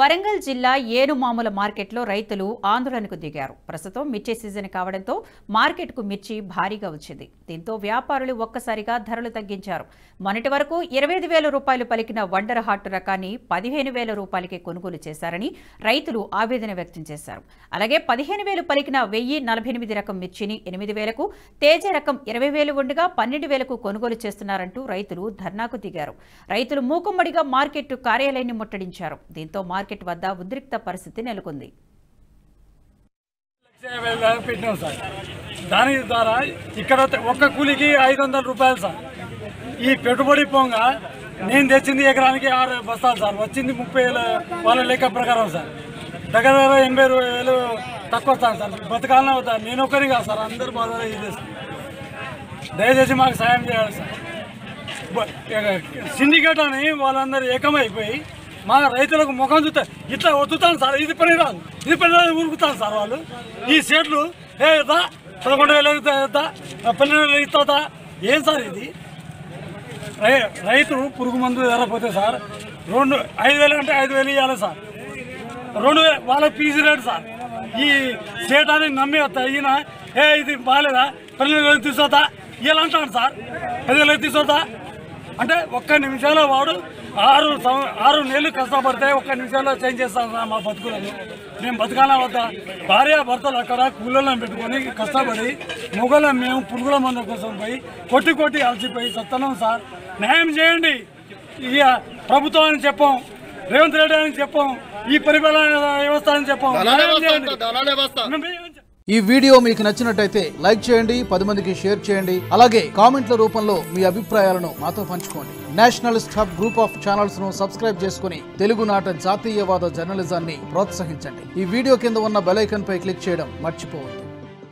వరంగల్ జిల్లా ఏనుమాముల మార్కెట్లో రైతులు ఆందోళనకు దిగారు. ప్రస్తుతం మిర్చి సీజన్ కావడంతో మార్కెట్కు మిర్చి భారీగా వచ్చింది. దీంతో వ్యాపారులు ఒక్కసారిగా ధరలు తగ్గించారు. మొన్నటి వరకు 25,000 రూపాయలు పలికిన వండర్ హాట్ రకాన్ని 15,000 రూపాయలకే కొనుగోలు చేశారని రైతులు ఆవేదన వ్యక్తం చేశారు. అలాగే 15,000 పలికిన 1048 రకం మిర్చిని 8,000కు, తేజ రకం 20,000 ఉండగా 12,000కు కొనుగోలు చేస్తున్నారంటూ రైతులు ధర్నాకు దిగారు. రైతులు మూకుమ్మడిగా మార్కెట్ కార్యాలయాన్ని ముట్టడించారు. దీంతో మార్కెట్ వద్ద ఉద్రిక్త పరిస్థితి నెలకొంది. దాని ద్వారా ఇక్కడ ఒక్క కూలికి 500 రూపాయలు సార్. ఈ పెట్టుబడి పోగా నేను తెచ్చింది ఎకరానికి 6 బస్తాలు సార్. వచ్చింది 30,000 వాళ్ళ లెక్క ప్రకారం సార్. దగ్గర 80,000 తక్కువ వస్తాను సార్. బతకాలనే అవుతాను. నేను ఒక్కరి కాదు సార్, అందరూ బాధ ఇది. దయచేసి మాకు సాయం చేయాలి సార్. సిండికేట్ అని వాళ్ళందరూ ఏకమైపోయి మా రైతులకు ముఖం చూస్తే ఇట్లా వద్దుతాను సార్. ఇది పని రాదు, ఇది పని రాదు ఉరుకుతాను సార్ వాళ్ళు. ఈ సేట్లు ఇద్దా 11,000 ఇద్దా, 12,000 ఇస్తుందా? ఏం సార్ ఇది? రైతు పురుగు మందు ఎరపోతే సార్ 5,000 అంటే 5,000 ఇవ్వాలి సార్. 2,000 వాళ్ళకి పీజీ రేటు సార్. ఈ సేటాన్ని నమ్మి వస్తా ఈయన ఇది బాగాలేదా 12,000 తీసుకొస్తా ఇలా అంటాడు సార్. 10,000 తీసుకొస్తా అంటే ఒక్క నిమిషంలో వాడు 6 నెలలు కష్టపడితే ఒక్క నిమిషంలో చేంజ్ చేస్తాను సార్ మా బతుకులను. మేము బతకాల వద్ద భార్య భర్తలు అక్కడ కూలీలను పెట్టుకొని కష్టపడి మొగలం మేము పురుగుల మందు కోసం పోయి కొట్టి అలసిపోయి సత్తనం సార్. న్యాయం చేయండి. ఇక ప్రభుత్వాన్ని చెప్పాం, రేవంత్ రెడ్డి అని చెప్పాం, ఈ పరిపాలన వ్యవస్థ అని చెప్పాం. ఈ వీడియో మీకు నచ్చినట్టయితే లైక్ చేయండి, 10 మందికి షేర్ చేయండి. అలాగే కామెంట్ల రూపంలో మీ అభిప్రాయాలను మాతో పంచుకోండి. Nationalist hub group of channels ను సబ్స్క్రైబ్ చేసుకుని తెలుగునాట జాతీయవాద జర్నలిజాన్ని ప్రోత్సహించండి. ఈ వీడియో కింద ఉన్న బెల్ ఐకాన్ పై క్లిక్ చేయడం మర్చిపోవద్దు.